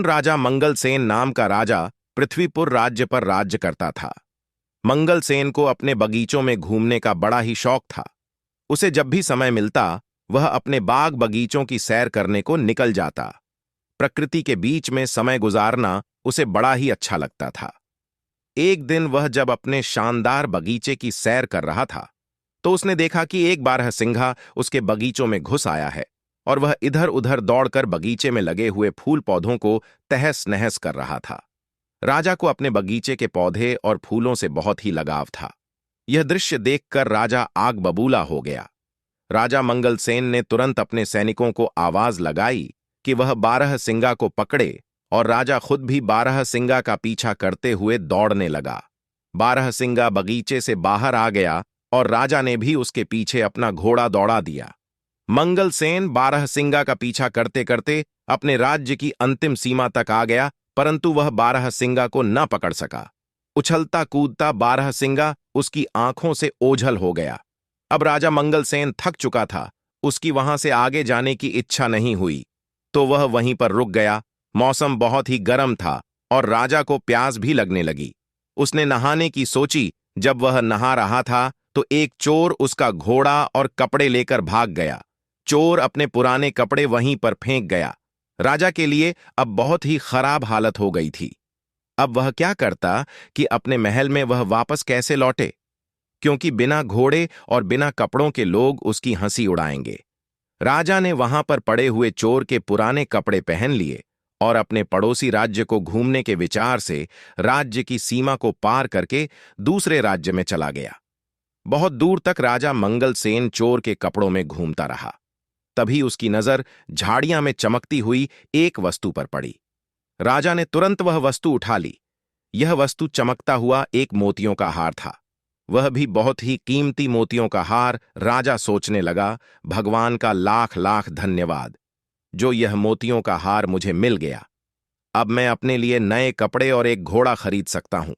राजा मंगलसेन नाम का राजा पृथ्वीपुर राज्य पर राज्य करता था। मंगलसेन को अपने बगीचों में घूमने का बड़ा ही शौक था। उसे जब भी समय मिलता वह अपने बाग बगीचों की सैर करने को निकल जाता। प्रकृति के बीच में समय गुजारना उसे बड़ा ही अच्छा लगता था। एक दिन वह जब अपने शानदार बगीचे की सैर कर रहा था तो उसने देखा कि एक बारहसिंघा उसके बगीचों में घुस आया है और वह इधर उधर दौड़कर बगीचे में लगे हुए फूल पौधों को तहस नहस कर रहा था। राजा को अपने बगीचे के पौधे और फूलों से बहुत ही लगाव था। यह दृश्य देखकर राजा आग बबूला हो गया। राजा मंगलसेन ने तुरंत अपने सैनिकों को आवाज लगाई कि वह बारहसिंगा को पकड़े और राजा खुद भी बारहसिंगा का पीछा करते हुए दौड़ने लगा। बारहसिंगा बगीचे से बाहर आ गया और राजा ने भी उसके पीछे अपना घोड़ा दौड़ा दिया। मंगलसेन बारहसिंगा का पीछा करते करते अपने राज्य की अंतिम सीमा तक आ गया, परंतु वह बारहसिंगा को न पकड़ सका। उछलता कूदता बारहसिंगा उसकी आंखों से ओझल हो गया। अब राजा मंगलसेन थक चुका था, उसकी वहां से आगे जाने की इच्छा नहीं हुई, तो वह वहीं पर रुक गया। मौसम बहुत ही गर्म था और राजा को प्यास भी लगने लगी। उसने नहाने की सोची। जब वह नहा रहा था तो एक चोर उसका घोड़ा और कपड़े लेकर भाग गया। चोर अपने पुराने कपड़े वहीं पर फेंक गया। राजा के लिए अब बहुत ही खराब हालत हो गई थी। अब वह क्या करता कि अपने महल में वह वापस कैसे लौटे, क्योंकि बिना घोड़े और बिना कपड़ों के लोग उसकी हंसी उड़ाएंगे। राजा ने वहां पर पड़े हुए चोर के पुराने कपड़े पहन लिए और अपने पड़ोसी राज्य को घूमने के विचार से राज्य की सीमा को पार करके दूसरे राज्य में चला गया। बहुत दूर तक राजा मंगलसेन चोर के कपड़ों में घूमता रहा। तभी उसकी नजर झाड़ियां में चमकती हुई एक वस्तु पर पड़ी। राजा ने तुरंत वह वस्तु उठा ली। यह वस्तु चमकता हुआ एक मोतियों का हार था, वह भी बहुत ही कीमती मोतियों का हार। राजा सोचने लगा, भगवान का लाख लाख धन्यवाद, जो यह मोतियों का हार मुझे मिल गया। अब मैं अपने लिए नए कपड़े और एक घोड़ा खरीद सकता हूं।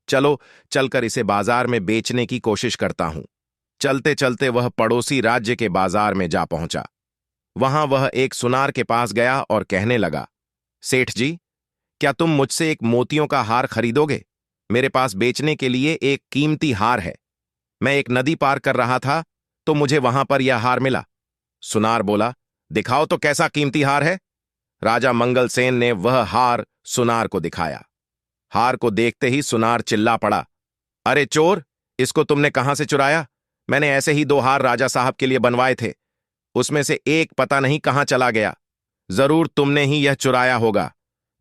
चलो चलकर इसे बाजार में बेचने की कोशिश करता हूं। चलते चलते वह पड़ोसी राज्य के बाजार में जा पहुंचा। वहां वह एक सुनार के पास गया और कहने लगा, सेठ जी, क्या तुम मुझसे एक मोतियों का हार खरीदोगे? मेरे पास बेचने के लिए एक कीमती हार है। मैं एक नदी पार कर रहा था तो मुझे वहां पर यह हार मिला। सुनार बोला, दिखाओ तो कैसा कीमती हार है। राजा मंगलसेन ने वह हार सुनार को दिखाया। हार को देखते ही सुनार चिल्ला पड़ा, अरे चोर, इसको तुमने कहां से चुराया? मैंने ऐसे ही 2 हार राजा साहब के लिए बनवाए थे, उसमें से एक पता नहीं कहां चला गया। जरूर तुमने ही यह चुराया होगा।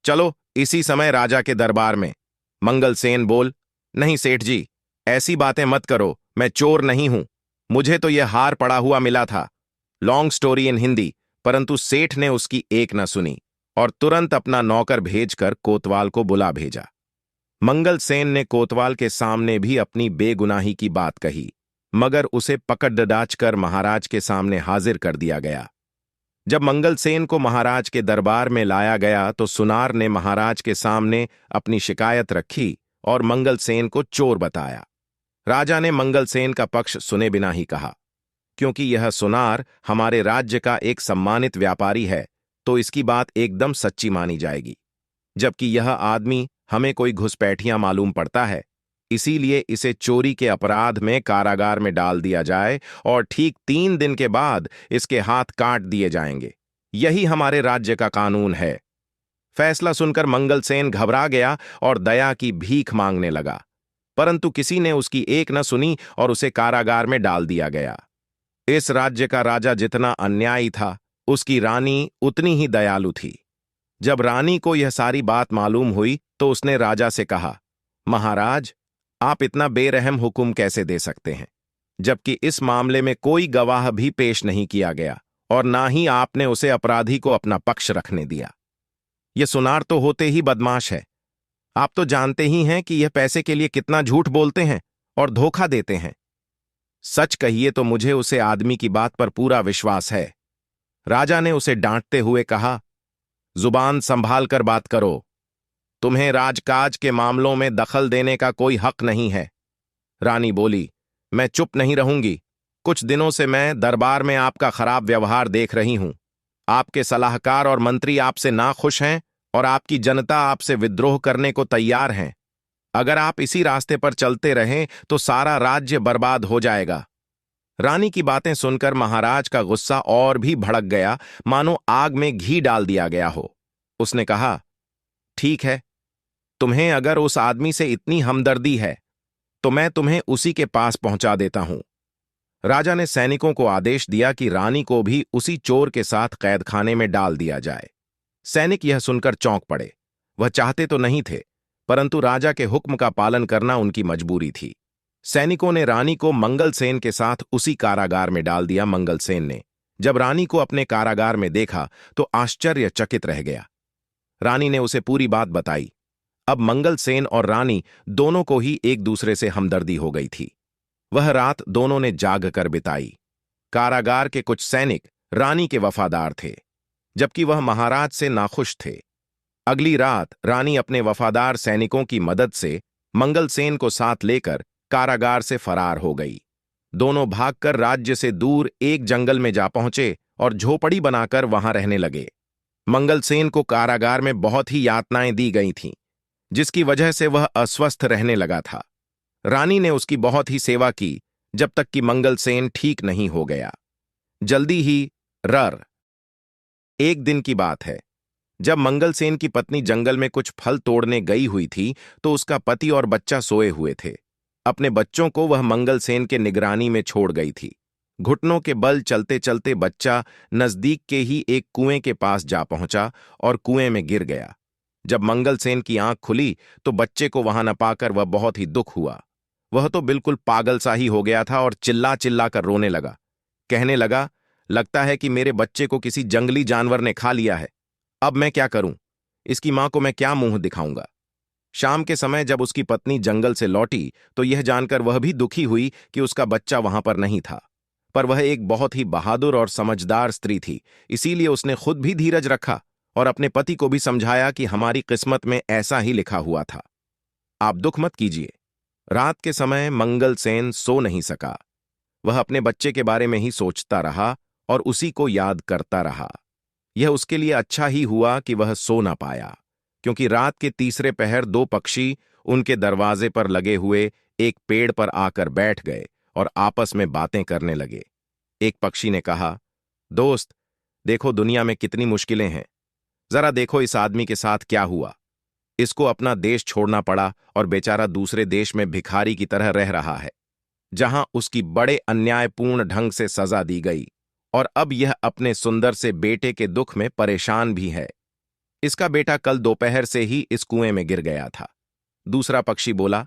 चलो इसी समय राजा के दरबार में। मंगलसेन बोल, नहीं सेठ जी, ऐसी बातें मत करो, मैं चोर नहीं हूं। मुझे तो यह हार पड़ा हुआ मिला था। Long story in Hindi. परंतु सेठ ने उसकी एक न सुनी और तुरंत अपना नौकर भेजकर कोतवाल को बुला भेजा। मंगलसेन ने कोतवाल के सामने भी अपनी बेगुनाही की बात कही, मगर उसे पकड़ डडाच कर महाराज के सामने हाजिर कर दिया गया। जब मंगलसेन को महाराज के दरबार में लाया गया तो सुनार ने महाराज के सामने अपनी शिकायत रखी और मंगलसेन को चोर बताया। राजा ने मंगलसेन का पक्ष सुने बिना ही कहा, क्योंकि यह सुनार हमारे राज्य का एक सम्मानित व्यापारी है तो इसकी बात एकदम सच्ची मानी जाएगी, जबकि यह आदमी हमें कोई घुसपैठिया मालूम पड़ता है। इसीलिए इसे चोरी के अपराध में कारागार में डाल दिया जाए और ठीक 3 दिन के बाद इसके हाथ काट दिए जाएंगे। यही हमारे राज्य का कानून है। फैसला सुनकर मंगलसेन घबरा गया और दया की भीख मांगने लगा, परंतु किसी ने उसकी एक न सुनी और उसे कारागार में डाल दिया गया। इस राज्य का राजा जितना अन्यायी था, उसकी रानी उतनी ही दयालु थी। जब रानी को यह सारी बात मालूम हुई तो उसने राजा से कहा, महाराज, आप इतना बेरहम हुक्म कैसे दे सकते हैं, जबकि इस मामले में कोई गवाह भी पेश नहीं किया गया और ना ही आपने उसे अपराधी को अपना पक्ष रखने दिया। यह सुनार तो होते ही बदमाश है। आप तो जानते ही हैं कि यह पैसे के लिए कितना झूठ बोलते हैं और धोखा देते हैं। सच कहिए तो मुझे उसे आदमी की बात पर पूरा विश्वास है। राजा ने उसे डांटते हुए कहा, जुबान संभाल कर बात करो। तुम्हें राजकाज के मामलों में दखल देने का कोई हक नहीं है। रानी बोली, मैं चुप नहीं रहूंगी। कुछ दिनों से मैं दरबार में आपका खराब व्यवहार देख रही हूं। आपके सलाहकार और मंत्री आपसे नाखुश हैं और आपकी जनता आपसे विद्रोह करने को तैयार है। अगर आप इसी रास्ते पर चलते रहें तो सारा राज्य बर्बाद हो जाएगा। रानी की बातें सुनकर महाराज का गुस्सा और भी भड़क गया, मानो आग में घी डाल दिया गया हो। उसने कहा, ठीक है, तुम्हें अगर उस आदमी से इतनी हमदर्दी है तो मैं तुम्हें उसी के पास पहुंचा देता हूं। राजा ने सैनिकों को आदेश दिया कि रानी को भी उसी चोर के साथ कैदखाने में डाल दिया जाए। सैनिक यह सुनकर चौंक पड़े। वह चाहते तो नहीं थे, परंतु राजा के हुक्म का पालन करना उनकी मजबूरी थी। सैनिकों ने रानी को मंगलसेन के साथ उसी कारागार में डाल दिया। मंगलसेन ने जब रानी को अपने कारागार में देखा तो आश्चर्यचकित रह गया। रानी ने उसे पूरी बात बताई। अब मंगलसेन और रानी दोनों को ही एक दूसरे से हमदर्दी हो गई थी। वह रात दोनों ने जाग कर बिताई। कारागार के कुछ सैनिक रानी के वफादार थे, जबकि वह महाराज से नाखुश थे। अगली रात रानी अपने वफादार सैनिकों की मदद से मंगलसेन को साथ लेकर कारागार से फरार हो गई। दोनों भागकर राज्य से दूर एक जंगल में जा पहुंचे और झोपड़ी बनाकर वहां रहने लगे। मंगलसेन को कारागार में बहुत ही यातनाएं दी गई थीं, जिसकी वजह से वह अस्वस्थ रहने लगा था। रानी ने उसकी बहुत ही सेवा की, जब तक कि मंगलसेन ठीक नहीं हो गया। जल्दी ही एक दिन की बात है, जब मंगलसेन की पत्नी जंगल में कुछ फल तोड़ने गई हुई थी तो उसका पति और बच्चा सोए हुए थे। अपने बच्चों को वह मंगलसेन के निगरानी में छोड़ गई थी। घुटनों के बल चलते चलते बच्चा नजदीक के ही एक कुएं के पास जा पहुंचा और कुएं में गिर गया। जब मंगलसेन की आंख खुली तो बच्चे को वहां न पाकर वह बहुत ही दुख हुआ। वह तो बिल्कुल पागल सा ही हो गया था और चिल्ला चिल्ला कर रोने लगा। कहने लगा, लगता है कि मेरे बच्चे को किसी जंगली जानवर ने खा लिया है। अब मैं क्या करूं? इसकी मां को मैं क्या मुंह दिखाऊंगा? शाम के समय जब उसकी पत्नी जंगल से लौटी तो यह जानकर वह भी दुखी हुई कि उसका बच्चा वहां पर नहीं था। पर वह एक बहुत ही बहादुर और समझदार स्त्री थी, इसीलिए उसने खुद भी धीरज रखा और अपने पति को भी समझाया कि हमारी किस्मत में ऐसा ही लिखा हुआ था। आप दुख मत कीजिए। रात के समय मंगलसेन सो नहीं सका। वह अपने बच्चे के बारे में ही सोचता रहा और उसी को याद करता रहा। यह उसके लिए अच्छा ही हुआ कि वह सो ना पाया, क्योंकि रात के तीसरे पहर दो पक्षी उनके दरवाजे पर लगे हुए एक पेड़ पर आकर बैठ गए और आपस में बातें करने लगे। एक पक्षी ने कहा, दोस्त, देखो दुनिया में कितनी मुश्किलें हैं। जरा देखो इस आदमी के साथ क्या हुआ। इसको अपना देश छोड़ना पड़ा और बेचारा दूसरे देश में भिखारी की तरह रह रहा है, जहां उसकी बड़े अन्यायपूर्ण ढंग से सजा दी गई, और अब यह अपने सुंदर से बेटे के दुख में परेशान भी है। इसका बेटा कल दोपहर से ही इस कुएं में गिर गया था। दूसरा पक्षी बोला,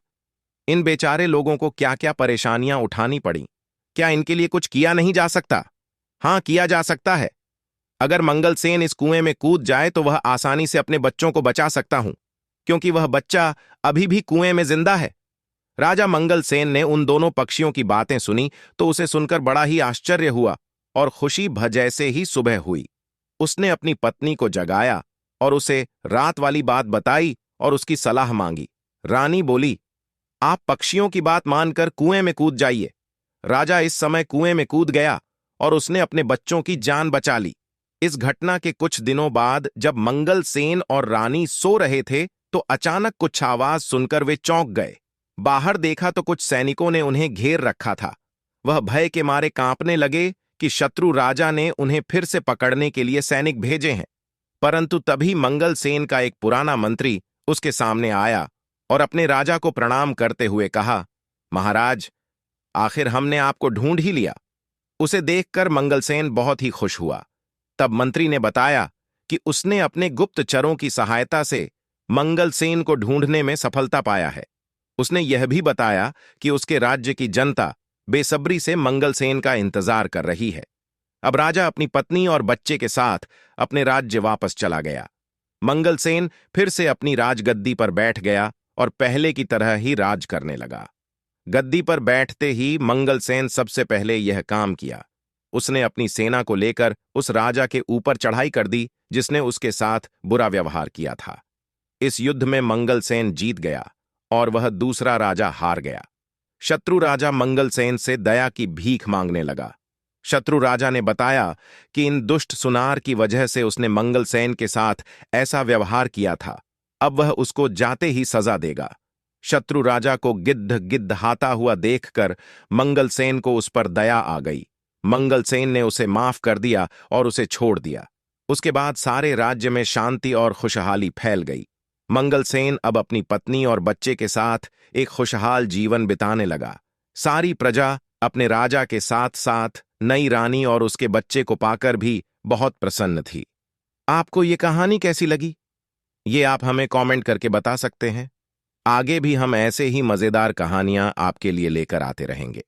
इन बेचारे लोगों को क्या क्या परेशानियां उठानी पड़ी। क्या इनके लिए कुछ किया नहीं जा सकता? हां, किया जा सकता है। अगर मंगलसेन इस कुएं में कूद जाए तो वह आसानी से अपने बच्चों को बचा सकता हूं, क्योंकि वह बच्चा अभी भी कुएं में जिंदा है। राजा मंगलसेन ने उन दोनों पक्षियों की बातें सुनी तो उसे सुनकर बड़ा ही आश्चर्य हुआ और खुशी जैसे ही सुबह हुई। उसने अपनी पत्नी को जगाया और उसे रात वाली बात बताई और उसकी सलाह मांगी। रानी बोली, आप पक्षियों की बात मानकर कुएं में कूद जाइए। राजा इस समय कुएं में कूद गया और उसने अपने बच्चों की जान बचा ली। इस घटना के कुछ दिनों बाद जब मंगलसेन और रानी सो रहे थे तो अचानक कुछ आवाज सुनकर वे चौंक गए। बाहर देखा तो कुछ सैनिकों ने उन्हें घेर रखा था। वह भय के मारे कांपने लगे कि शत्रु राजा ने उन्हें फिर से पकड़ने के लिए सैनिक भेजे हैं। परंतु तभी मंगलसेन का एक पुराना मंत्री उसके सामने आया और अपने राजा को प्रणाम करते हुए कहा, महाराज, आखिर हमने आपको ढूंढ ही लिया। उसे देखकर मंगलसेन बहुत ही खुश हुआ। तब मंत्री ने बताया कि उसने अपने गुप्तचरों की सहायता से मंगलसेन को ढूंढने में सफलता पाया है। उसने यह भी बताया कि उसके राज्य की जनता बेसब्री से मंगलसेन का इंतजार कर रही है। अब राजा अपनी पत्नी और बच्चे के साथ अपने राज्य वापस चला गया। मंगलसेन फिर से अपनी राजगद्दी पर बैठ गया और पहले की तरह ही राज करने लगा। गद्दी पर बैठते ही मंगलसेन सबसे पहले यह काम किया। उसने अपनी सेना को लेकर उस राजा के ऊपर चढ़ाई कर दी जिसने उसके साथ बुरा व्यवहार किया था। इस युद्ध में मंगलसेन जीत गया और वह दूसरा राजा हार गया। शत्रु राजा मंगलसेन से दया की भीख मांगने लगा। शत्रु राजा ने बताया कि इन दुष्ट सुनार की वजह से उसने मंगलसेन के साथ ऐसा व्यवहार किया था। अब वह उसको जाते ही सजा देगा। शत्रु राजा को गिद्ध गिद्धाता हुआ देखकर मंगलसेन को उस पर दया आ गई। मंगलसेन ने उसे माफ कर दिया और उसे छोड़ दिया। उसके बाद सारे राज्य में शांति और खुशहाली फैल गई। मंगलसेन अब अपनी पत्नी और बच्चे के साथ एक खुशहाल जीवन बिताने लगा। सारी प्रजा अपने राजा के साथ साथ नई रानी और उसके बच्चे को पाकर भी बहुत प्रसन्न थी। आपको ये कहानी कैसी लगी? ये आप हमें कमेंट करके बता सकते हैं। आगे भी हम ऐसे ही मजेदार कहानियां आपके लिए लेकर आते रहेंगे।